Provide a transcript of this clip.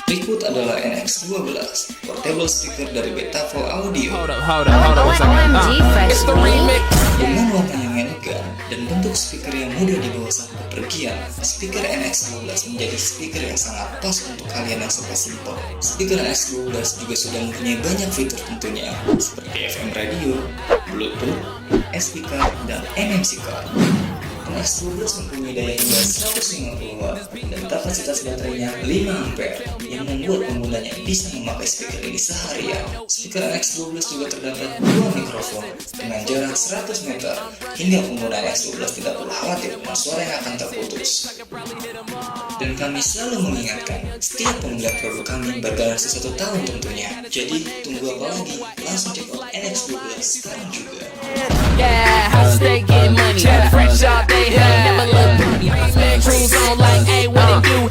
Berikut adalah NX12, portable speaker dari Betafo Audio. Hold up, one second. OMG, fresh me. Dengan warna yang elegan dan bentuk speaker yang mudah dibawa saat bepergian, speaker NX12 menjadi speaker yang sangat pas untuk kalian yang suka simple. Speaker NX12 juga sudah mempunyai banyak fitur tentunya, seperti FM radio, Bluetooth, SD card, dan NMC card. NX12 mempunyai daya hingga 150 watt dan kapasitas baterainya 5 ampere yang membuat penggunanya bisa memakai speaker ini seharian. Speaker NX12 juga terdapat dua mikrofon dengan jarak 100 meter hingga pengguna NX12 tidak perlu khawatir dengan suara yang akan terputus. Dan kami selalu mengingatkan, setiap pengguna produk kami bergaransi 1 tahun tentunya. Jadi tunggu apa lagi? Langsung check out NX12 sekarang juga. Yeah, I stay getting money. Fresh all day, never look. Cruise on like, hey, what it do?